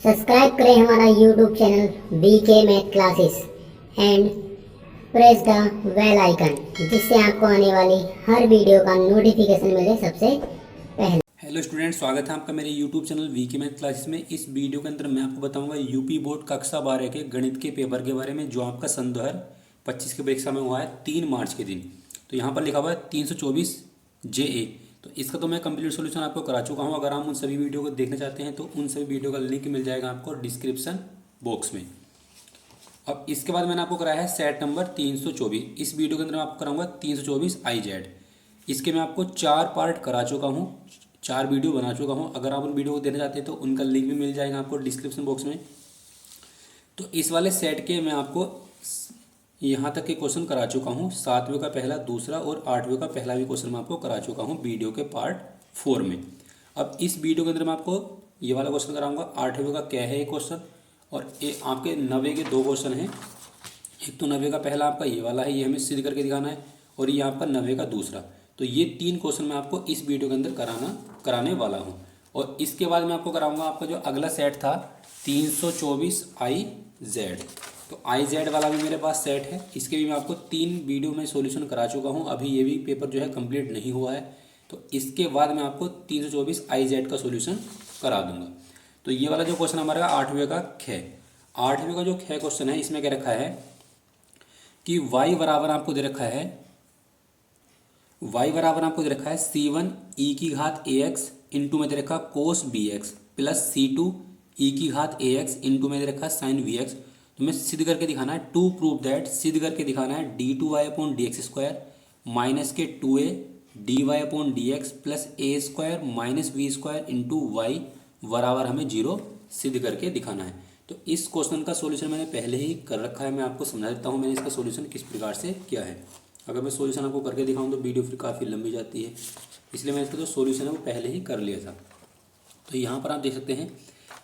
Subscribe करें हमारा YouTube channel BK math classes and press the bell icon, जिससे आपको आने वाली हर वीडियो का नोटिफिकेशन मिले सबसे पहले। हेलो स्टूडेंट, स्वागत है आपका मेरे YouTube channel VK math classes में। इस वीडियो के अंदर मैं आपको बताऊंगा यूपी बोर्ड कक्षा 12 के गणित के पेपर के बारे में, जो आपका सन 2025 की परीक्षा में हुआ है 3 मार्च के दिन। तो यहाँ पर लिखा हुआ है 324 JA। तो इसका तो मैं कंप्लीट सोल्यूशन आपको करा चुका हूँ। अगर आप उन सभी वीडियो को देखना चाहते हैं तो उन सभी वीडियो का लिंक मिल जाएगा आपको डिस्क्रिप्शन बॉक्स में। अब इसके बाद मैंने आपको कराया है सेट नंबर 324। इस वीडियो के अंदर मैं आपको कराऊंगा 324 IZ। इसके मैं आपको 4 पार्ट करा चुका हूँ, 4 वीडियो बना चुका हूँ। अगर आप उन वीडियो को देखना चाहते हैं तो उनका लिंक भी मिल जाएगा आपको डिस्क्रिप्शन बॉक्स में। तो इस वाले सेट के मैं आपको यहाँ तक के क्वेश्चन करा चुका हूँ। 7वें का पहला, दूसरा और 8वें का पहला भी क्वेश्चन मैं आपको करा चुका हूँ वीडियो के पार्ट 4 में। अब इस वीडियो के अंदर मैं आपको ये वाला क्वेश्चन कराऊंगा। 8वें का क्या है ये क्वेश्चन, और ये आपके 9वें के 2 क्वेश्चन हैं। एक तो 9वें का पहला आपका ये वाला है, ये हमें सिद्ध करके दिखाना है, और ये आपका 9वें का दूसरा। तो ये 3 क्वेश्चन मैं आपको इस वीडियो के अंदर कराने वाला हूँ। और इसके बाद मैं आपको कराऊंगा आपका जो अगला सेट था 324 IZ। तो IZ वाला भी मेरे पास सेट है। इसके भी मैं आपको 3 वीडियो में सॉल्यूशन करा चुका हूँ। अभी ये भी पेपर जो है कंप्लीट नहीं हुआ है। तो इसके बाद मैं आपको 324 IZ का सॉल्यूशन करा दूंगा। तो ये वाला जो क्वेश्चन हमारा 8वें का ख, 8वें का जो ख क्वेश्चन है, इसमें क्या रखा है कि y बराबर आपको दे रखा है, C1 e की घात ax इंटू में दे रखा कोस bx प्लस C2 e की घात ax इंटू में दे रखा साइन vx। तो मैं सिद्ध करके दिखाना है, टू प्रूव दैट, सिद्ध करके दिखाना है d2y upon dx square minus के 2a dy upon dx plus a square minus v square into y बराबर हमें 0 सिद्ध करके दिखाना है। तो इस क्वेश्चन का सॉल्यूशन मैंने पहले ही कर रखा है। मैं आपको समझा देता हूँ मैंने इसका सॉल्यूशन किस प्रकार से किया है। अगर मैं सॉल्यूशन आपको करके दिखाऊँ तो वीडियो फिर काफ़ी लंबी जाती है, इसलिए मैंने इसका जो सॉल्यूशन है वो पहले ही कर लिया था। तो यहाँ पर आप देख सकते हैं,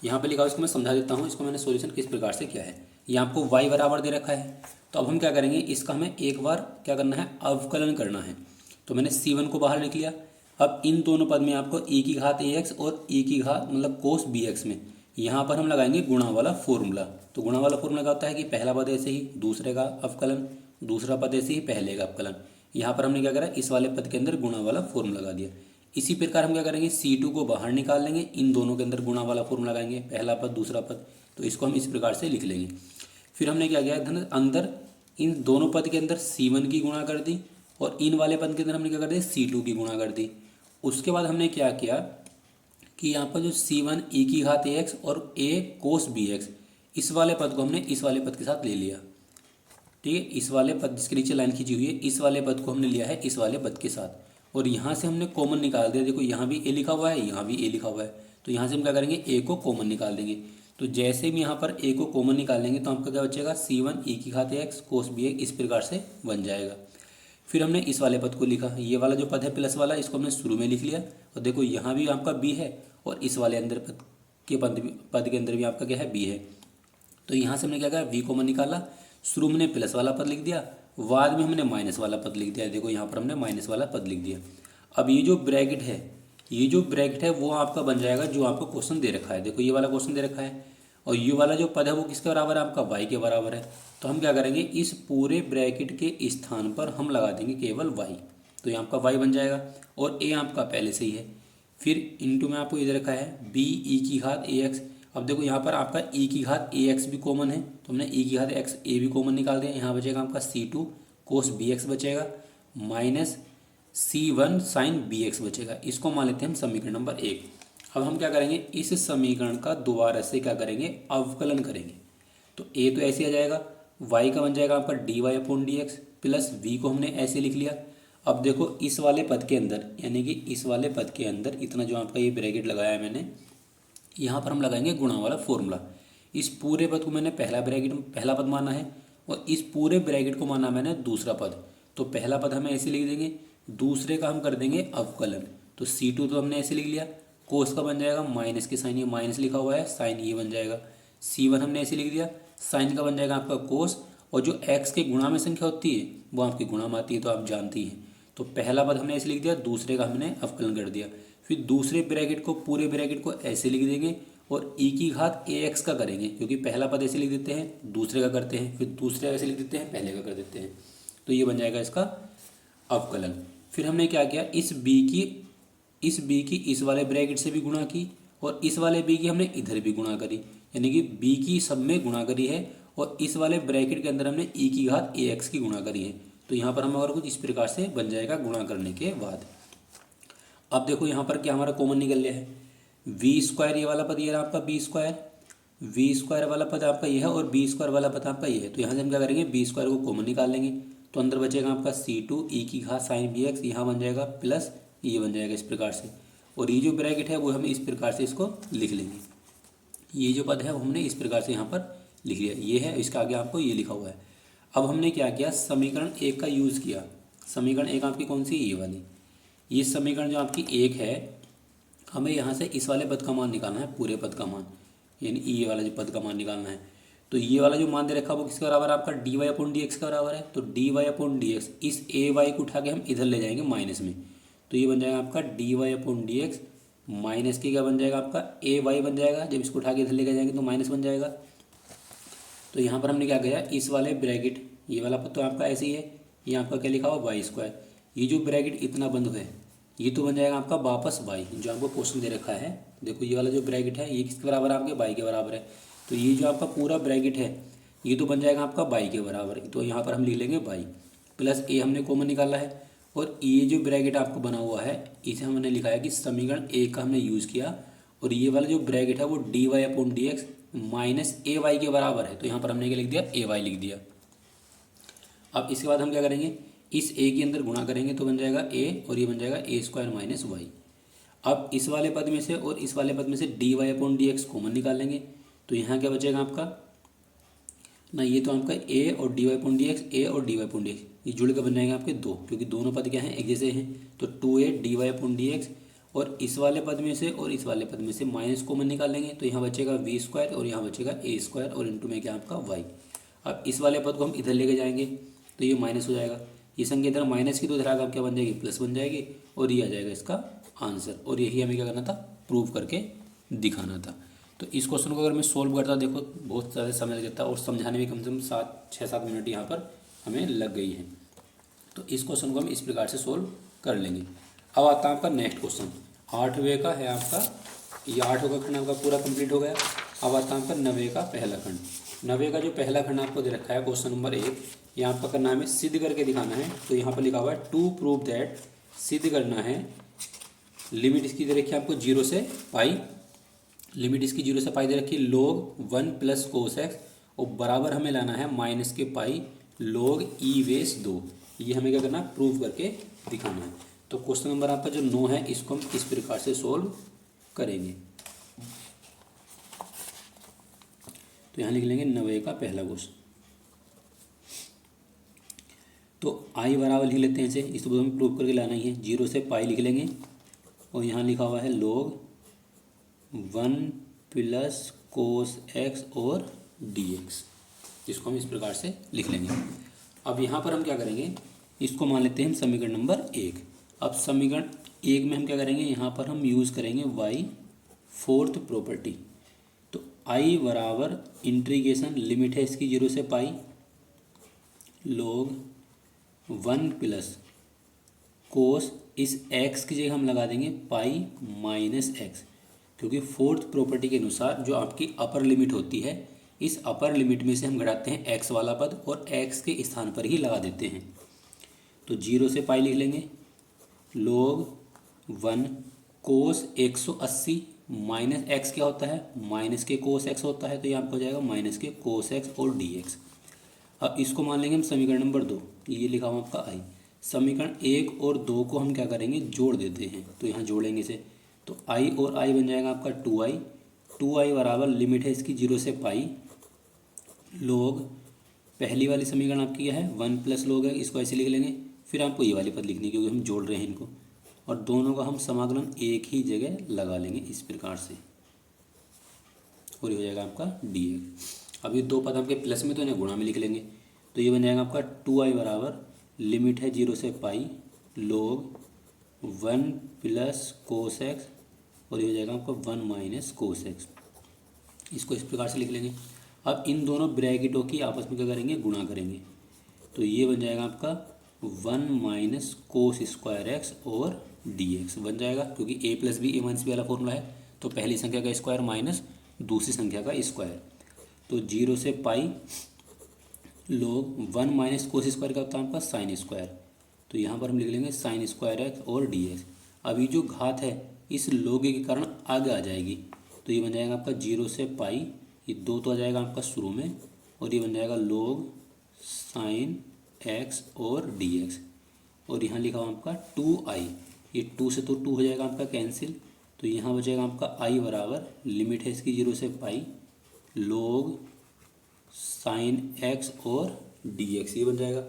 यहाँ पर लिखा हुआ, इसको मैं समझा देता हूँ इसको मैंने सॉल्यूशन किस प्रकार से किया है। यहाँ आपको y बराबर दे रखा है, तो अब हम क्या करेंगे, इसका हमें एक बार क्या करना है, अवकलन करना है। तो मैंने C1 को बाहर लिख लिया। अब इन दोनों पद में आपको e की घात ax और e की घात मतलब कोस bx में यहाँ पर हम लगाएंगे गुणा वाला फॉर्मूला। तो गुणा वाला फॉर्मूला क्या होता है कि पहला पद ऐसे ही दूसरे का अवकलन, दूसरा पद ऐसे ही पहले का अवकलन। यहाँ पर हमने क्या करा, इस वाले पद के अंदर गुणा वाला फॉर्मूला लगा दिया। इसी प्रकार हम क्या करेंगे, C2 को बाहर निकाल लेंगे, इन दोनों के अंदर गुणा वाला फॉर्मूला लगाएंगे, पहला पद दूसरा पद। तो इसको हम इस प्रकार से लिख लेंगे। फिर हमने क्या किया, अंदर इन दोनों पद के अंदर C1 की गुणा कर दी, और इन वाले पद के अंदर हमने क्या कर दिया, C2 की गुणा कर दी। उसके बाद हमने क्या किया कि यहाँ पर जो C1 e की घात ax और a कोस bx, इस वाले पद को हमने इस वाले पद के साथ ले लिया। ठीक है, इस वाले पद जिसके नीचे लाइन खींची हुई है, इस वाले पद को हमने लिया है इस वाले पद के साथ, और यहाँ से हमने कॉमन निकाल दिया। देखो यहाँ भी a लिखा हुआ है, यहाँ भी a लिखा हुआ है, तो यहाँ से हम क्या करेंगे, a को कॉमन निकाल देंगे। तो जैसे भी यहाँ पर a को कॉमन निकालेंगे तो आपका क्या बचेगा, C1 e की घात ax कोस bx इस प्रकार से बन जाएगा। फिर हमने इस वाले पद को लिखा, ये वाला जो पद है प्लस वाला, इसको हमने शुरू में लिख लिया। और देखो यहाँ भी आपका b है, और इस वाले अंदर पद के अंदर भी आपका क्या है, b है। तो यहाँ से हमने क्या कहा, v कॉमन निकाला, शुरू में प्लस वाला पद लिख दिया, बाद में हमने माइनस वाला पद लिख दिया। देखो यहाँ पर हमने माइनस वाला पद लिख दिया। अब ये जो ब्रैकेट है वो आपका बन जाएगा जो आपको क्वेश्चन दे रखा है। देखो ये वाला क्वेश्चन दे रखा है, और ये वाला जो पद है वो किसके बराबर है, आपका y के बराबर है। तो हम क्या करेंगे, इस पूरे ब्रैकेट के स्थान पर हम लगा देंगे केवल y। तो यहाँ आपका y बन जाएगा, और a आपका पहले से ही है। फिर इंटू में आपको इधर रखा है b e की घात ax। अब देखो यहाँ पर आपका e की घात ax भी कॉमन है, तो हमने e की घात x a भी कॉमन निकाल दिया। यहाँ बचेगा आपका C2 कोस bx बचेगा, माइनस C1 साइन bx बचेगा। इसको मान लेते हैं हम समीकरण नंबर 1। अब हम क्या करेंगे, इस समीकरण का दोबारा से क्या करेंगे, अवकलन करेंगे। तो a तो ऐसे आ जाएगा, y का बन जाएगा आपका dy upon dx, plus v को हमने ऐसे लिख लिया। अब देखो इस वाले पद के अंदर, यानी कि इस वाले पद के अंदर इतना जो आपका ये ब्रैकेट लगाया है मैंने, यहाँ पर हम लगाएंगे गुणा वाला फॉर्मूला। इस पूरे पद को मैंने पहला पद माना है, और इस पूरे ब्रैकेट को माना मैंने दूसरा पद। तो पहला पद हमें ऐसे लिख देंगे, दूसरे का हम कर देंगे अवकलन। तो C2 तो हमने ऐसे लिख लिया, कोस का बन जाएगा माइनस के साइन, ये माइनस लिखा हुआ है, साइन ये बन जाएगा। C1 हमने ऐसे लिख दिया, साइन का बन जाएगा आपका कोस, और जो x के गुणा में संख्या होती है वो आपकी गुणा में आती है, तो आप जानती हैं। तो पहला पद हमने ऐसे लिख दिया, दूसरे का हमने अवकलन कर दिया। फिर दूसरे ब्रैकेट को, पूरे ब्रैकेट को ऐसे लिख देंगे, और ई की घात ए एक्स का करेंगे, क्योंकि पहला पद ऐसे लिख देते हैं, दूसरे का करते हैं, फिर दूसरे ऐसे लिख देते हैं, पहले का कर देते हैं। तो ये बन जाएगा इसका अवकलन। फिर हमने क्या किया, इस बी की इस वाले ब्रैकेट से भी गुणा की और इस वाले बी की हमने इधर भी गुणा करी, यानी कि बी की सब में गुणा करी है और इस वाले ब्रैकेट के अंदर हमने ई की घात ए एक्स की गुणा करी है। तो यहाँ पर हम अगर कुछ इस प्रकार से बन जाएगा गुणा करने के बाद। अब देखो यहाँ पर क्या हमारा कॉमन निकल लिया है, वी स्क्वायर ये वाला पद ये रहा आपका बी स्क्वायर, वी स्क्वायर वाला पद आपका ये है और बी स्क्वायर वाला पद आपका ये है। तो यहाँ से हम क्या करेंगे, बी स्क्वायर को कॉमन निकाल लेंगे, तो अंदर बचेगा आपका सी टू ई की घात साइन बी एक्स, यहाँ बन जाएगा प्लस ये बन जाएगा इस प्रकार से, और ये जो ब्रैकेट है वो हम इस प्रकार से इसको लिख लेंगे। ये जो पद है वो हमने इस प्रकार से यहाँ पर लिख लिया, ये है, इसका आगे आपको ये लिखा हुआ है। अब हमने क्या किया, समीकरण एक का यूज़ किया। समीकरण एक आपकी कौन सी, ये वाली। ये समीकरण जो आपकी एक है, हमें यहाँ से इस वाले पद का मान निकालना है, पूरे पद का मान, यानी ये वाला जो पद का मान निकालना है। तो ये वाला जो मान दे रखा है वो किसके बराबर है, आपका d y upon d x के बराबर है। तो d y upon d x, इस ए वाई को उठा के हम इधर ले जाएंगे माइनस में, तो ये बन जाएगा आपका d y upon d x minus के क्या बन जाएगा आपका ए वाई बन जाएगा, जब इसको उठा के इधर लेके जाएंगे तो माइनस बन जाएगा। तो यहाँ पर हमने क्या किया, इस वाले ब्रैकेट ये वाला पद तो आपका ऐसे ही है, ये आपका क्या लिखा हुआ वाई स्क्वायर, ये जो ब्रैकेट इतना बंद है ये तो बन जाएगा आपका वापस वाई, जो आपको क्वेश्चन दे रखा है। देखो ये वाला जो ब्रैकेट है ये किसके बराबर है, आपके वाई के बराबर है। तो ये जो आपका पूरा ब्रैकेट है ये तो बन जाएगा आपका वाई के बराबर, तो यहाँ पर हम लिख लेंगे वाई प्लस ए हमने कॉमन निकाला है, और ये जो ब्रैकेट आपको बना हुआ है इसे हमने लिखा है कि समीकरण एक का हमने यूज़ किया, और ये वाला जो ब्रैकेट है वो d y upon d x minus a y के बराबर है। तो यहाँ पर हमने क्या लिख दिया, ए वाई लिख दिया। अब इसके बाद हम क्या करेंगे, इस ए के अंदर गुणा करेंगे तो बन जाएगा ए, और ये बन जाएगा ए स्क्वायर माइनस वाई। अब इस वाले पद में से और इस वाले पद में से d y upon d x common निकाल लेंगे, तो यहाँ क्या बचेगा आपका ना, ये तो आपका ए और d y upon d x, a और d y upon d x ये जुड़ के बन जाएंगे आपके दो, क्योंकि दोनों पद क्या हैं, एक जैसे हैं। तो two a d y upon d x, और इस वाले पद में से और इस वाले पद में से माइनस कॉमन निकालेंगे, तो यहाँ बचेगा वी स्क्वायर और यहाँ बचेगा ए स्क्वायर और इंटू में क्या आपका वाई। अब इस वाले पद को हम इधर लेके जाएंगे तो ये माइनस हो जाएगा, ये संख्या इधर माइनस की तो इधर आप क्या बन जाएगी, प्लस बन जाएगी, और ये आ जाएगा इसका आंसर। और यही हमें क्या करना था, प्रूव करके दिखाना था। तो इस क्वेश्चन को अगर मैं सोल्व करता, देखो बहुत ज़्यादा समय लग जाता है और समझाने में कम से कम 6-7 मिनट यहाँ पर हमें लग गई है। तो इस क्वेश्चन को हम इस प्रकार से सोल्व कर लेंगे। अब आता है आपका नेक्स्ट क्वेश्चन, 8वें का है आपका, ये 8 का खंड आपका पूरा कंप्लीट हो गया। अब आता है आपका 9वें का पहला खंड। 9वें का जो पहला खंड आपको दे रखा है क्वेश्चन नंबर 1, यहाँ आपका करना है हमें सिद्ध करके दिखाना है। तो यहाँ पर लिखा हुआ है टू प्रूव दैट, सिद्ध करना है, लिमिट इसकी दे रखी है आपको 0 से पाई, लिमिट इसकी 0 से पाई दे रखी है log 1 प्लस कोस एक्स, और बराबर हमें लाना है माइनस के पाई log ई बेस 2। ये हमें क्या करना है, प्रूव करके दिखाना है। तो क्वेश्चन नंबर आपका जो 9 है इसको हम इस प्रकार से सोल्व करेंगे। तो यहाँ लिख लेंगे 9वें का पहला क्वेश्चन। तो आई बराबर लिख लेते हैं इसे, इसको हमें प्रूव करके लाना ही है, 0 से पाई लिख लेंगे, और यहाँ लिखा हुआ है log 1 प्लस कोस एक्स और डी एक्स, इसको हम इस प्रकार से लिख लेंगे। अब यहाँ पर हम क्या करेंगे, इसको मान लेते हैं हम समीकरण नंबर 1। अब समीकरण 1 में हम क्या करेंगे, यहाँ पर हम यूज़ करेंगे y फोर्थ प्रॉपर्टी। तो i बराबर इंटीग्रेशन, लिमिट है इसकी 0 से पाई, log 1 प्लस कोस, इस x की जगह हम लगा देंगे पाई माइनस एक्स, क्योंकि फोर्थ प्रॉपर्टी के अनुसार जो आपकी अपर लिमिट होती है, इस अपर लिमिट में से हम घटाते हैं x वाला पद और x के स्थान पर ही लगा देते हैं। तो 0 से पाई लिख लेंगे, log 1 कोस 180 माइनस x क्या होता है, माइनस के कोस x होता है, तो ये आपको हो जाएगा माइनस के कोस x और dx। अब इसको मान लेंगे हम समीकरण नंबर 2, ये लिखा हुआ आपका i। समीकरण 1 और 2 को हम क्या करेंगे, जोड़ देते हैं, तो यहाँ जोड़ेंगे इसे, तो i और i बन जाएगा आपका 2i। 2i बराबर लिमिट है इसकी 0 से पाई, log पहली वाली समीकरण आपकी क्या है 1 प्लस log है, इसको ऐसे लिख लेंगे, फिर आपको ये वाली पद लिखनी है क्योंकि हम जोड़ रहे हैं इनको, और दोनों का हम समाकलन एक ही जगह लगा लेंगे इस प्रकार से, और ये हो जाएगा आपका dx। अब ये दो पद आपके प्लस में तो इन्हें गुणा में लिख लेंगे, तो ये बन जाएगा आपका 2i बराबर लिमिट है 0 से पाई log 1 प्लस कोस एक्स, और ये हो जाएगा आपका 1 माइनस कोस एक्स। इसको इस प्रकार से लिख लेंगे। अब इन दोनों ब्रैकेटों की आपस में क्या करेंगे, गुणा करेंगे। तो ये बन जाएगा आपका 1 माइनस कोस स्क्वायर एक्स और डी एक्स बन जाएगा, क्योंकि ए प्लस बी ए माइनस बी वाला फॉर्मूला है। तो पहली संख्या का स्क्वायर माइनस दूसरी संख्या का स्क्वायर। तो 0 से पाई लोग 1 माइनस कोस स्क्वायर का होता है आपका साइन स्क्वायर। तो यहाँ पर हम लिख लेंगे साइन स्क्वायर एक्स और डी एक्स। अब ये जो घात है इस लोग के कारण आगे आ जाएगी। तो ये बन जाएगा आपका 0 से पाई, ये 2 तो आ जाएगा आपका शुरू में, और ये बन जाएगा लोग साइन एक्स और डी एक्स। और यहाँ लिखा हुआ आपका 2i, ये 2 से तो 2 हो जाएगा आपका कैंसिल। तो यहाँ बचेगा आपका i बराबर, लिमिट है इसकी 0 से पाई, लोग साइन एक्स और डी एक्स, ये बन जाएगा।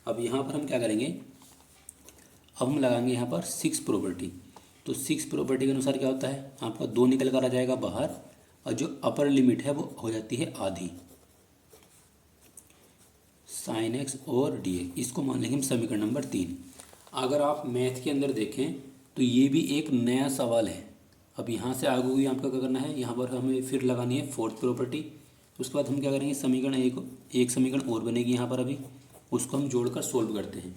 अब यहाँ पर हम क्या करेंगे, अब हम लगाएंगे यहाँ पर 6 प्रॉपर्टी। तो 6 प्रॉपर्टी के अनुसार क्या होता है, आपका 2 निकल कर आ जाएगा बाहर, और जो अपर लिमिट है वो हो जाती है आधी, साइन एक्स और डी एक्स। इसको मान लेंगे हम समीकरण नंबर 3। अगर आप मैथ के अंदर देखें तो ये भी एक नया सवाल है। अब यहाँ से आगे हुई आपका क्या करना है, यहाँ पर हमें फिर लगानी है 4th प्रॉपर्टी। उसके बाद हम क्या करेंगे, समीकरण एक समीकरण और बनेगी यहाँ पर, अभी उसको हम जोड़कर सोल्व करते हैं।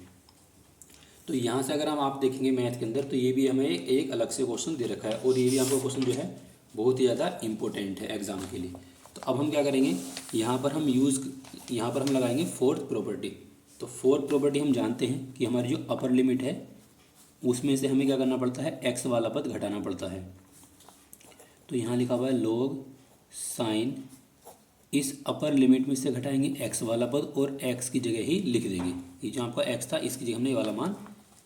तो यहाँ से अगर हम आप देखेंगे मैथ के अंदर, तो ये भी हमें एक अलग से क्वेश्चन दे रखा है, और ये भी आपका क्वेश्चन जो है बहुत ही ज़्यादा इंपॉर्टेंट है एग्जाम के लिए। तो अब हम क्या करेंगे, यहाँ पर हम लगाएंगे 4th प्रॉपर्टी। तो 4th प्रॉपर्टी हम जानते हैं कि हमारी जो अपर लिमिट है उसमें से हमें क्या करना पड़ता है, एक्स वाला पद घटाना पड़ता है। तो यहाँ लिखा हुआ है लोग साइन, इस अपर लिमिट में से घटाएंगे एक्स वाला पद और एक्स की जगह ही लिख देंगे। ये जो आपका एक्स था इसकी जगह हमने ये वाला मान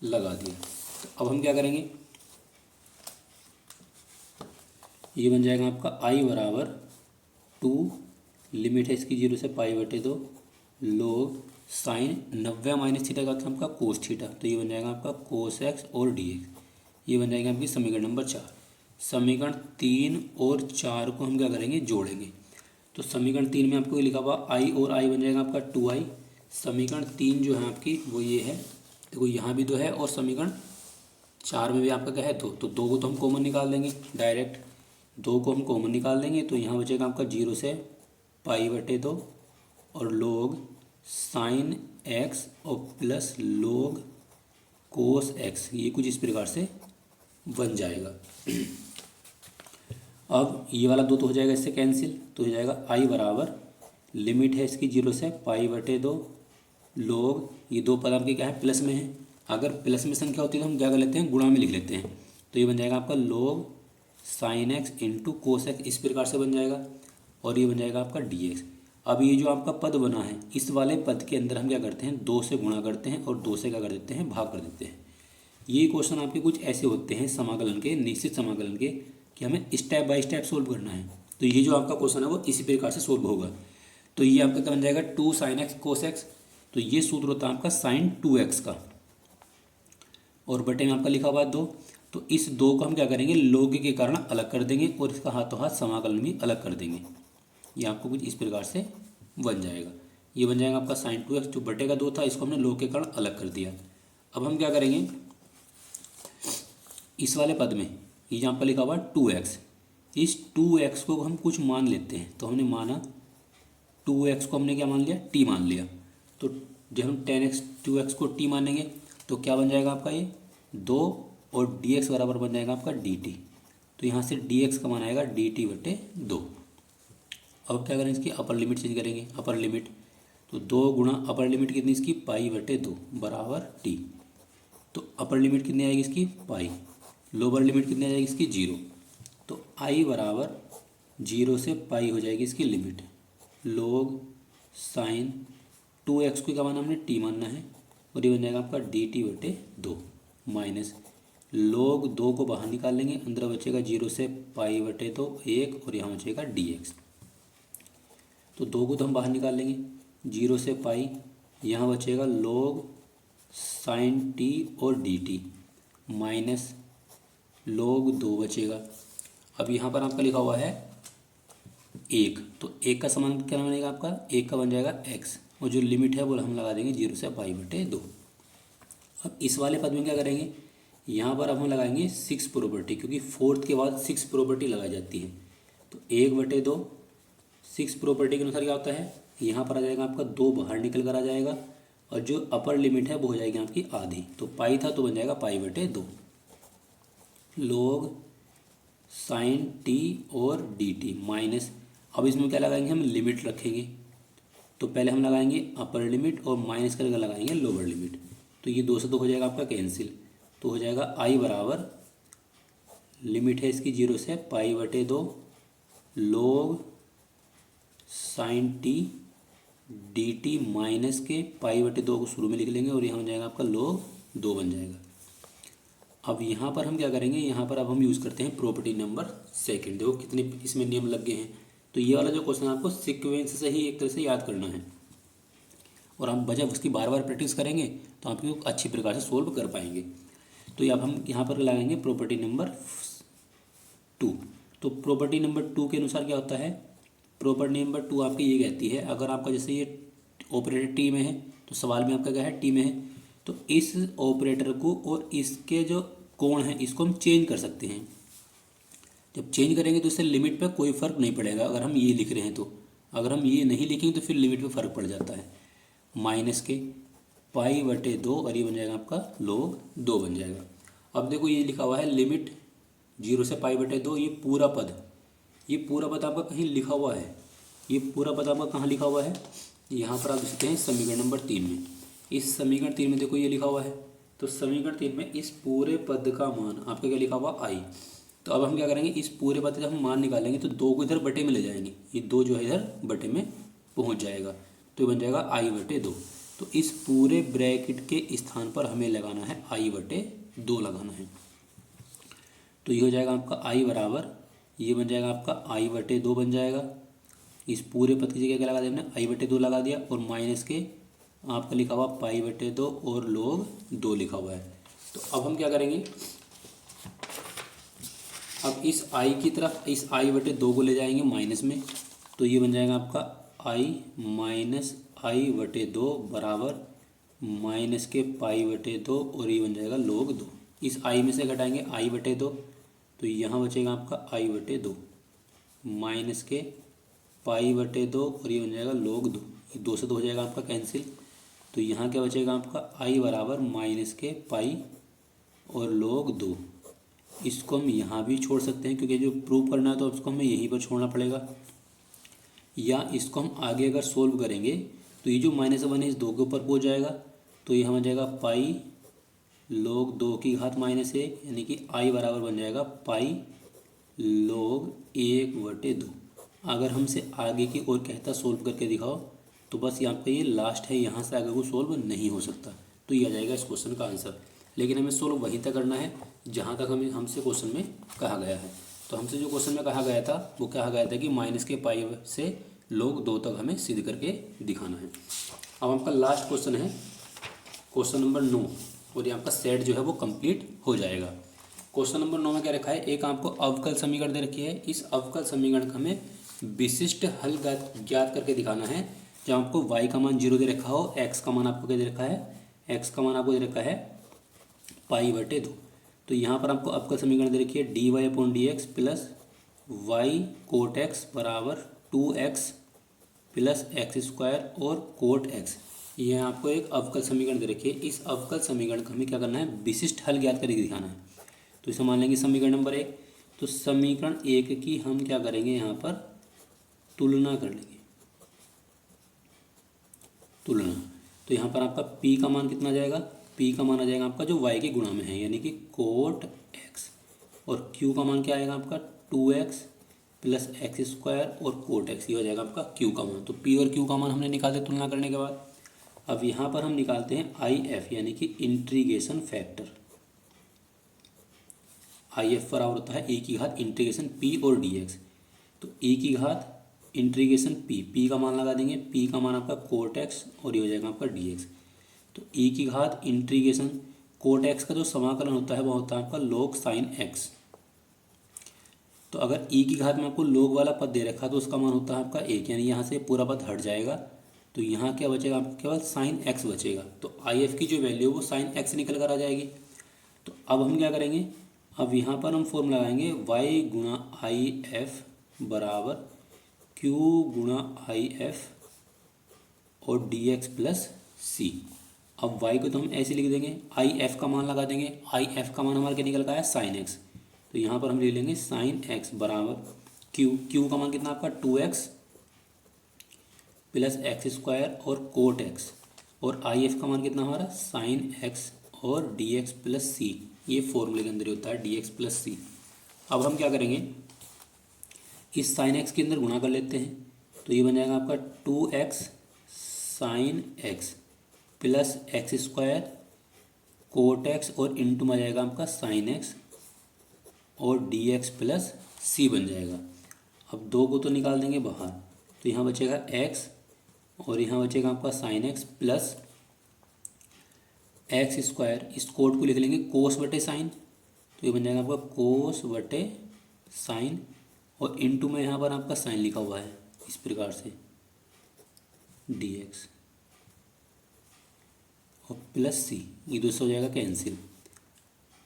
लगा दिया। तो अब हम क्या करेंगे, ये बन जाएगा आपका i बराबर 2, लिमिट है इसकी 0 से पाई बटे 2, लोग साइन 90 माइनस थीटा का था आपका कोस थीटा। तो ये बन जाएगा आपका कोस एक्स और डी एक्स। ये बन जाएगा आपकी समीकरण नंबर 4। समीकरण 3 और 4 को हम क्या करेंगे, जोड़ेंगे। तो समीकरण 3 में आपको लिखा हुआ i और i बन जाएगा आपका 2i। समीकरण 3 जो है आपकी वो ये है, देखो यहाँ भी 2 है, और समीकरण 4 में भी आपका क्या है 2। तो 2 को तो हम कॉमन निकाल देंगे, डायरेक्ट 2 को हम कॉमन निकाल देंगे। तो यहाँ बचेगा आपका 0 से पाई बटे 2 और लोग साइन एक्स और प्लस लोग कोस एक्स, ये कुछ इस प्रकार से बन जाएगा। अब ये वाला 2 तो हो जाएगा इससे कैंसिल, तो हो जाएगा i बराबर, लिमिट है इसकी 0 से पाई बटे 2, लोग ये 2 पद आपके क्या है, प्लस में है। अगर प्लस में संख्या होती है तो हम क्या कर लेते हैं, गुणा में लिख लेते हैं। तो ये बन जाएगा आपका लोग sine x into cos x, इस प्रकार से बन जाएगा। और ये बन जाएगा आपका डी एक्स। अब ये जो आपका पद बना है, इस वाले पद के अंदर हम क्या करते हैं, 2 से गुणा करते हैं और 2 से क्या कर देते हैं, भाग कर देते हैं। ये क्वेश्चन आपके कुछ ऐसे होते हैं समाकलन के, निश्चित समाकलन के, कि हमें स्टेप बाय स्टेप सोल्व करना है। तो ये जो आपका क्वेश्चन है वो इसी प्रकार से सोल्व होगा। तो ये आपका क्या बन जाएगा, 2 साइन एक्स कोस एक्स। तो ये सूत्र होता है आपका साइन 2x का, और बटे में आपका लिखा हुआ है 2। तो इस 2 को हम क्या करेंगे, लोग के कारण अलग कर देंगे, और इसका हाथों हाथ समाकलन भी अलग कर देंगे। ये आपको कुछ इस प्रकार से बन जाएगा। ये बन जाएगा आपका साइन 2x, जो बटे का 2 था इसको हमने लोग के कारण अलग कर दिया। अब हम क्या करेंगे, इस वाले पद में ये यहाँ पर लिखा हुआ 2x, इस 2x को हम कुछ मान लेते हैं। तो हमने माना 2x को हमने क्या मान लिया, t मान लिया। तो जब हम 10x 2x को t मानेंगे तो क्या बन जाएगा आपका, ये 2, और dx बराबर बन जाएगा आपका dt। तो यहाँ से dx का मान आएगा dt बटे 2। अब क्या करें, इसकी अपर लिमिट चेंज करेंगे। अपर लिमिट तो 2 गुणा अपर लिमिट कितनी इसकी, पाई बटे 2 बराबर t। तो अपर लिमिट कितनी आएगी इसकी, पाई। लोअर लिमिट कितनी आ जाएगी इसकी, 0। तो i बराबर 0 से पाई हो जाएगी इसकी लिमिट। लोग साइन 2x को क्या माना हमने, t मानना है, और ये बन जाएगा आपका dt बटे 2 माइनस लोग 2 को बाहर निकाल लेंगे, अंदर बचेगा 0 से पाई बटे 2 1, और यहाँ बचेगा dx। तो 2 को तो हम बाहर निकाल लेंगे, 0 से पाई, यहाँ बचेगा लोग साइन t और dt माइनस लोग 2 बचेगा। अब यहाँ पर आपका लिखा हुआ है 1, तो 1 का समान क्या बनेगा आपका, 1 का बन जाएगा x, और जो लिमिट है वो हम लगा देंगे 0 से पाई बटे 2। अब इस वाले पद में क्या करेंगे, यहाँ पर अब हम लगाएंगे 6 प्रॉपर्टी, क्योंकि 4th के बाद 6 प्रॉपर्टी लगाई जाती है। तो 1 बटे 2 सिक्स प्रॉपर्टी के अनुसार क्या होता है, यहाँ पर आ जाएगा आपका 2 बाहर निकल कर आ जाएगा और जो अपर लिमिट है वो हो जाएगी आपकी आधी। तो पाई था तो बन जाएगा पाई बटे 2 log साइन टी और डी टी माइनस, अब इसमें क्या लगाएंगे हम, लिमिट रखेंगे। तो पहले हम लगाएंगे अपर लिमिट और माइनस करके लगाएंगे लोअर लिमिट। तो ये 2 से 2 हो जाएगा आपका कैंसिल, तो हो जाएगा आई बराबर, लिमिट है इसकी 0 से पाई बटे 2 log sine t d t minus के पाई बटे 2 को शुरू में लिख लेंगे और यहाँ हो जाएगा आपका log 2 बन जाएगा। अब यहाँ पर हम क्या करेंगे, यहाँ पर अब हम यूज़ करते हैं प्रॉपर्टी नंबर सेकंड। देखो कितने इसमें नियम लग गए हैं। तो ये वाला जो क्वेश्चन आपको सीक्वेंस से ही एक तरह से याद करना है और हम जब उसकी बार बार प्रैक्टिस करेंगे तो आप इसको अच्छी प्रकार से सोल्व कर पाएंगे। तो ये अब हम यहाँ पर लगाएंगे प्रॉपर्टी नंबर 2। तो प्रॉपर्टी नंबर 2 के अनुसार क्या होता है, प्रॉपर्टी नंबर 2 आपकी ये कहती है, अगर आपका जैसे ये ऑपरेटर टी में है तो सवाल में आपका क्या है, टी में है, तो इस ऑपरेटर को और इसके जो कोण है इसको हम चेंज कर सकते हैं। जब चेंज करेंगे तो इससे लिमिट पे कोई फ़र्क नहीं पड़ेगा। अगर हम ये लिख रहे हैं तो, अगर हम ये नहीं लिखेंगे तो फिर लिमिट पे फ़र्क पड़ जाता है। माइनस के पाई बटे 2 और ये बन जाएगा आपका log 2 बन जाएगा। अब देखो ये लिखा हुआ है लिमिट 0 से पाई बटे 2, ये पूरा पद आपका कहीं लिखा हुआ है। ये पूरा पद आपका कहाँ लिखा हुआ है, यहाँ पर आप देख सकते हैं समीकरण नंबर 3 में। इस समीकरण 3 में देखो ये लिखा हुआ है। तो समीकरण 3 में इस पूरे पद का मान आपका क्या लिखा हुआ, आई। तो अब हम क्या करेंगे, इस पूरे पद का जब हम मान निकालेंगे तो 2 को इधर बटे में ले जाएंगे, ये 2 जो है इधर बटे में पहुंच जाएगा, तो ये बन जाएगा आई बटे 2। तो इस पूरे ब्रैकेट के स्थान पर हमें लगाना है आई बटे 2 लगाना है। तो ये हो जाएगा आपका आई बराबर, ये बन जाएगा आपका आई बटे 2 बन जाएगा। इस पूरे पद की जगह क्या लगा दिया हमने, आई बटे 2 लगा दिया और माइनस के आपका लिखा हुआ पाई बटे 2 और log 2 लिखा हुआ है। तो अब हम क्या करेंगे, अब इस आई की तरफ इस आई बटे 2 को ले जाएंगे माइनस में, तो ये बन जाएगा आपका आई माइनस आई बटे 2 बराबर माइनस के पाई बटे 2 और ये बन जाएगा log 2। इस आई में से घटाएंगे आई बटे 2, तो यहाँ बचेगा आपका आई बटे 2 माइनस के पाई बटे 2 और ये बन जाएगा log 2। ये 2 से 2 हो जाएगा आपका कैंसिल, तो यहाँ क्या बचेगा आपका आई बराबर माइनस के पाई और log 2। इसको हम यहाँ भी छोड़ सकते हैं क्योंकि जो प्रूव करना है तो उसको हमें यहीं पर छोड़ना पड़ेगा, या इसको हम आगे अगर सोल्व करेंगे तो ये जो -1 है इस 2 के ऊपर पहुँच जाएगा, तो ये हो जाएगा पाई log 2 की घात -1, यानी कि आई बराबर बन जाएगा पाई log 1 बटे 2। अगर हमसे आगे की ओर कहता सोल्व करके दिखाओ तो बस यहाँ पे ये लास्ट है, यहाँ से आगे को सोल्व नहीं हो सकता। तो ये आ जाएगा इस क्वेश्चन का आंसर। लेकिन हमें सोल्व वहीं तक करना है जहाँ तक हमसे क्वेश्चन में कहा गया है। तो हमसे जो क्वेश्चन में कहा गया था वो कहा गया था कि माइनस के पाई से log 2 तक हमें सिद्ध करके दिखाना है। अब आपका लास्ट क्वेश्चन है क्वेश्चन नंबर 9 और ये आपका सेट जो है वो कंप्लीट हो जाएगा। क्वेश्चन नंबर 9 में क्या रखा है, एक आपको अवकल समीकरण दे रखी है। इस अवकल समीकरण का हमें विशिष्ट हल ज्ञात करके दिखाना है। जहाँ आपको y का मान 0 दे रखा हो, x का मान आपको क्या दे रखा है, x का मान आपको दे रखा है पाई बटे 2। तो यहाँ पर आपको अवकल समीकरण दे रखी है dy/dx plus y cot x बराबर 2x प्लस एक्स स्क्वायर और कोट x। ये आपको एक अवकल समीकरण दे रखी है। इस अवकल समीकरण का हमें क्या करना है, विशिष्ट हल ज्ञात करके दिखाना है। तो इसे मान लेंगे समीकरण नंबर 1। तो समीकरण 1 की हम क्या करेंगे, यहाँ पर तुलना कर लेंगे, तुलना। तो यहाँ पर आपका p का मान कितना जाएगा, p का मान आ जाएगा आपका जो y के गुणा में है, यानी कि कोट x, और q का मान क्या आएगा आपका 2x प्लस एक्स स्क्वायर और कोट x। ये हो जाएगा आपका q का मान। तो p और q का मान हमने निकाल दिया तुलना करने के बाद। अब यहाँ पर हम निकालते हैं IF यानी कि इंटीग्रेशन फैक्टर। IF बराबर होता है e की घात इंटीग्रेशन p और dx। तो e की घात इंटीग्रेशन p का मान लगा देंगे, p का मान आपका कोट x और ये हो जाएगा आपका dx। तो e की घात इंटीग्रेशन कोट x का जो समाकलन होता है वो होता है आपका log साइन x। तो अगर e की घात में आपको log वाला पद दे रखा तो उसका मान होता है आपका 1, यानी यहाँ से पूरा पद हट जाएगा। तो यहाँ क्या बचेगा आपको, केवल साइन x बचेगा। तो IF की जो वैल्यू है वो साइन x निकल कर आ जाएगी। तो अब हम क्या करेंगे, अब यहाँ पर हम फॉर्मूला लगाएंगे y गुणा IF बराबर क्यू गुणा आई एफ और डी एक्स प्लस सी। अब y को तो हम ऐसे लिख देंगे, आई एफ का मान लगा देंगे। आई एफ का मान हमारा क्या निकल का है, साइन एक्स। तो यहाँ पर हम ले लेंगे साइन एक्स बराबर क्यू का मान कितना आपका 2x प्लस एक्स स्क्वायर और कोट एक्स, और आई एफ का मान कितना हमारा साइन एक्स और डी एक्स प्लस सी। ये फॉर्मूले के अंदर होता है डी एक्स प्लस सी। अब हम क्या करेंगे, इस साइन एक्स के अंदर गुणा कर लेते हैं। तो ये बन जाएगा आपका 2x sign x plus x square cot x और इंटू में जाएगा आपका साइन एक्स और डी एक्स प्लस सी बन जाएगा। अब दो को तो निकाल देंगे बाहर, तो यहाँ बचेगा x और यहाँ बचेगा आपका sign x plus x square. इस कोट को लिख लेंगे कोस बटे साइन, तो ये बन जाएगा आपका कोस बटे साइन और इंटू में यहाँ पर आपका साइन लिखा हुआ है इस प्रकार से डी एक्स और प्लस सी, ये दूसरा हो जाएगा कैंसिल।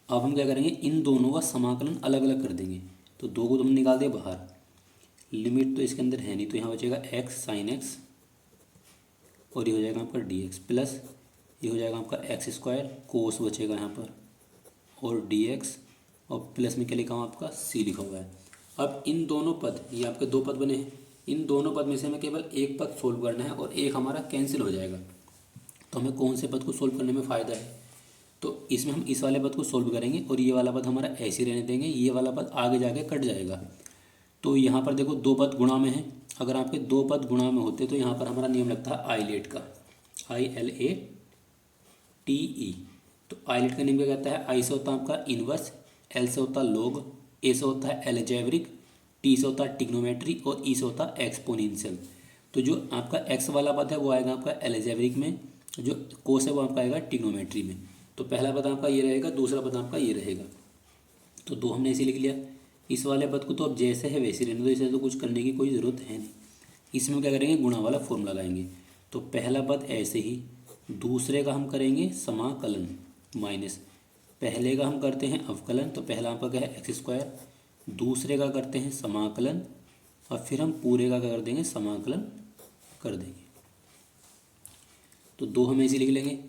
अब हम क्या करेंगे, इन दोनों का समाकलन अलग अलग कर देंगे। तो दो को तो हम निकाल दे बाहर, लिमिट तो इसके अंदर है नहीं, तो यहाँ बचेगा एक्स साइन एक्स और ये हो जाएगा आपका डी एक्स प्लस ये हो जाएगा आपका एक्स स्क्वायर कोस बचेगा यहाँ पर और डी एक्स और प्लस में क्या लिखा हुआ आपका सी लिखा हुआ है। अब इन दोनों पद, ये आपके दो पद बने हैं, इन दोनों पद में से हमें केवल एक पद सोल्व करना है और एक हमारा कैंसिल हो जाएगा। तो हमें कौन से पद को सोल्व करने में फ़ायदा है, तो इसमें हम इस वाले पद को सोल्व करेंगे और ये वाला पद हमारा ऐसे ही रहने देंगे, ये वाला पद आगे जाके कट जाएगा। तो यहाँ पर देखो दो पद गुणा में है, अगर आपके दो पद गुणा में होते तो यहाँ पर हमारा नियम लगता है आईलेट का, ILATE। तो आईलेट का नियम क्या कहता है, आई से होता है आपका इनवर्स, एल से होता है लॉग, ए से होता है एलजेब्रिक, टी से होता है टिग्नोमेट्री और ई से होता है एक्सपोनेंशियल। तो जो आपका एक्स वाला पद है वो आएगा आपका एलजेब्रिक में, जो कोस है वो आपका आएगा टिग्नोमेट्री में। तो पहला पद आपका ये रहेगा, दूसरा पद आपका ये रहेगा। तो दो हमने ऐसे लिख लिया। इस वाले पद को तो अब जैसे है वैसे रहने दो, इसे तो कुछ करने की कोई ज़रूरत है नहीं। इसमें क्या करेंगे, गुणा वाला फॉर्मूला लगाएंगे। तो पहला पद ऐसे ही, दूसरे का हम करेंगे समाकलन माइनस, पहले का हम करते हैं अवकलन। तो पहला आपका क्या है एक्स स्क्वायर, दूसरे का करते हैं समाकलन और फिर हम पूरे का क्या कर देंगे, समाकलन कर देंगे। तो दो हम ऐसे लिख लेंगे,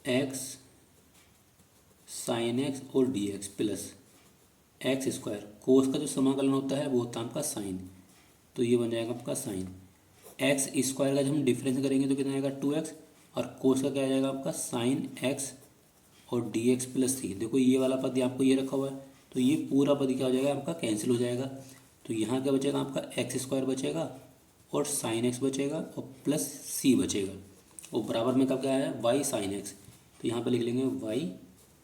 एक्स साइन एक्स और d x plus x square, cos का जो समाकलन होता है वो होता है आपका साइन, तो ये बन जाएगा आपका साइन। एक्स स्क्वायर का जब हम डिफरेंस करेंगे तो कितना आएगा 2x, और कोस का क्या आ जाएगा आपका साइन एक्स और डी एक्स प्लस सी। देखो ये वाला पद आपको ये रखा हुआ है, तो ये पूरा पद क्या हो जाएगा आपका कैंसिल हो जाएगा। तो यहाँ क्या बचेगा आपका एक्स स्क्वायर बचेगा और साइन एक्स बचेगा और प्लस सी बचेगा, और बराबर में कब क्या है वाई साइन एक्स। तो यहाँ पर लिख लेंगे वाई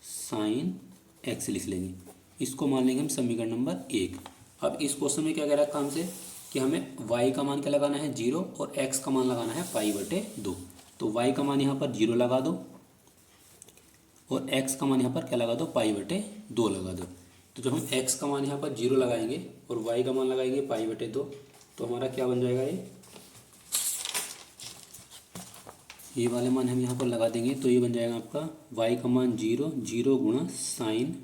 साइन एक्स लिख लेंगे, इसको मान लेंगे हम समीकरण नंबर 1। अब इस क्वेश्चन में क्या कह रहा है काम से कि हमें y का मान क्या लगाना है 0 और x का मान लगाना है π/2। तो y का मान यहाँ पर 0 लगा दो और x का मान यहाँ पर क्या लगा दो π/2 लगा दो। तो जब हम x का मान यहाँ पर 0 लगाएंगे और y का मान लगाएंगे π/2, तो हमारा क्या बन जाएगा, ये वाले मान हम यहाँ पर लगा देंगे। तो ये बन जाएगा आपका y का मान 0 गुणा साइन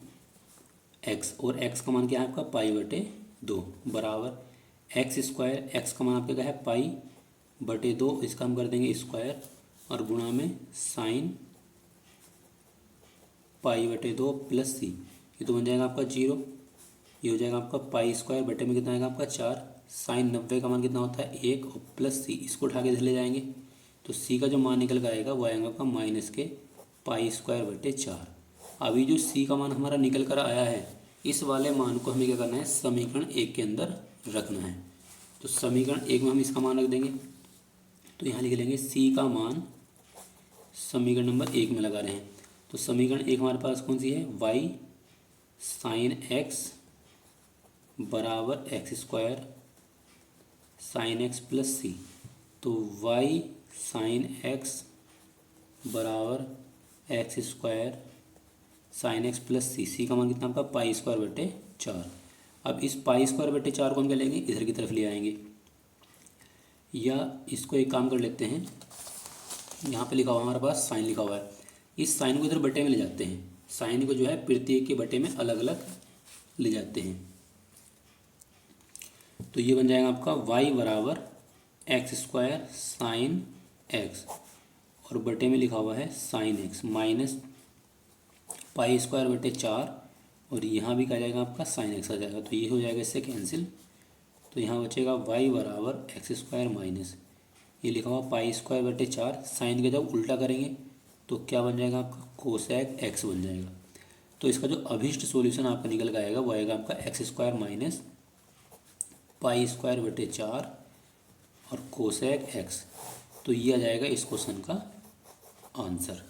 x और x का मान क्या है आपका π/2 बराबर एक्स स्क्वायर, एक्स का मान आपका क्या है π/2, इसका हम कर देंगे स्क्वायर और गुणा में साइन π/2 प्लस सी। ये तो बन जाएगा आपका 0, ये हो जाएगा आपका पाई स्क्वायर बटे में कितना आएगा आपका 4, साइन 90 का मान कितना होता है 1 और प्लस सी, इसको उठा के इधर ले जाएंगे तो सी का जो मान निकल कर आएगा वो आएगा आपका माइनस के π²/4। अभी जो सी का मान हमारा निकल कर आया है, इस वाले मान को हमें क्या करना है समीकरण 1 के अंदर रखना है। तो समीकरण 1 में हम इसका मान रख देंगे, तो यहाँ लिख लेंगे सी का मान समीकरण नंबर 1 में लगा रहे हैं। तो समीकरण 1 हमारे पास कौन सी है, वाई साइन एक्स बराबर x square sine x plus c. तो वाई साइन एक्स बराबर x square sine x plus c, c का मान कितना आपका π²/4। अब इस π²/4 को हम क्या लेंगे इधर की तरफ ले आएंगे, या इसको एक काम कर लेते हैं, यहाँ पे लिखा हुआ हमारे पास साइन लिखा हुआ है, इस साइन को इधर बटे में ले जाते हैं, साइन को जो है प्रत्येक के बटे में अलग अलग ले जाते हैं। तो ये बन जाएगा आपका y बराबर एक्स स्क्वायर साइन एक्स और बटे में लिखा हुआ है sine x minus pi square बटे 4 और यहाँ भी क्या जाएगा आपका साइन एक्स आ जाएगा। तो ये हो जाएगा इससे कैंसिल। तो यहाँ बचेगा y बराबर एक्स स्क्वायर माइनस ये लिखा हुआ पाई स्क्वायर बटे 4 साइन के जब उल्टा करेंगे तो क्या बन जाएगा आपका कोसेक एक्स बन जाएगा। तो इसका जो अभिष्ट सॉल्यूशन आपका निकल के आएगा वो आएगा आपका x square minus pi square बटे 4 और कोसेक एक्स। तो ये आ जाएगा इस क्वेश्चन का आंसर।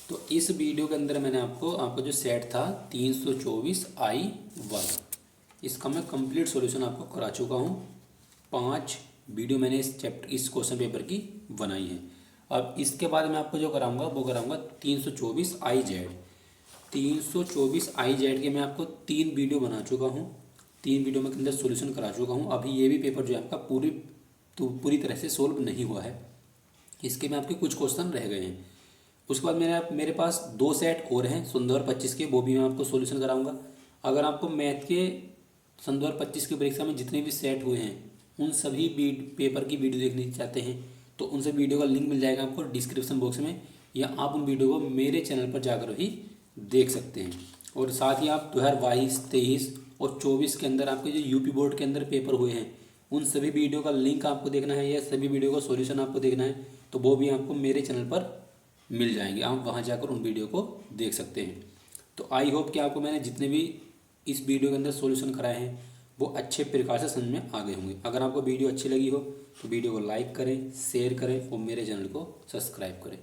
तो इस वीडियो के अंदर मैंने आपका जो सेट था 324I इसका मैं कंप्लीट सॉल्यूशन आपको करा चुका हूँ। 5 वीडियो मैंने इस क्वेश्चन पेपर की बनाई है। अब इसके बाद मैं आपको जो कराऊंगा वो कराऊंगा 324I के मैं आपको 3 वीडियो बना चुका हूँ। 3 वीडियो में के अंदर सॉल्यूशन करा चुका हूँ। अभी ये भी पेपर जो है आपका पूरी तरह से सोल्व नहीं हुआ है। इसके में आपके कुछ क्वेश्चन रह गए हैं। उसके बाद मेरे पास 2 सेट और हैं सन 2025 के, वो भी मैं आपको सॉल्यूशन कराऊंगा। अगर आपको मैथ के सन 2025 की परीक्षा में जितने भी सेट हुए हैं उन सभी पेपर की वीडियो देखनी चाहते हैं तो उन सब वीडियो का लिंक मिल जाएगा आपको डिस्क्रिप्शन बॉक्स में, या आप उन वीडियो को मेरे चैनल पर जाकर ही देख सकते हैं। और साथ ही आप 2022, 23 और 24 के अंदर आपके जो यूपी बोर्ड के अंदर पेपर हुए हैं उन सभी वीडियो का लिंक आपको देखना है या सभी वीडियो का सॉल्यूशन आपको देखना है तो वो भी आपको मेरे चैनल पर मिल जाएंगे। आप वहाँ जाकर उन वीडियो को देख सकते हैं। तो आई होप कि आपको मैंने जितने भी इस वीडियो के अंदर सॉल्यूशन कराए हैं वो अच्छे प्रकार से समझ में आ गए होंगे। अगर आपको वीडियो अच्छी लगी हो तो वीडियो को लाइक करें, शेयर करें और मेरे चैनल को सब्सक्राइब करें।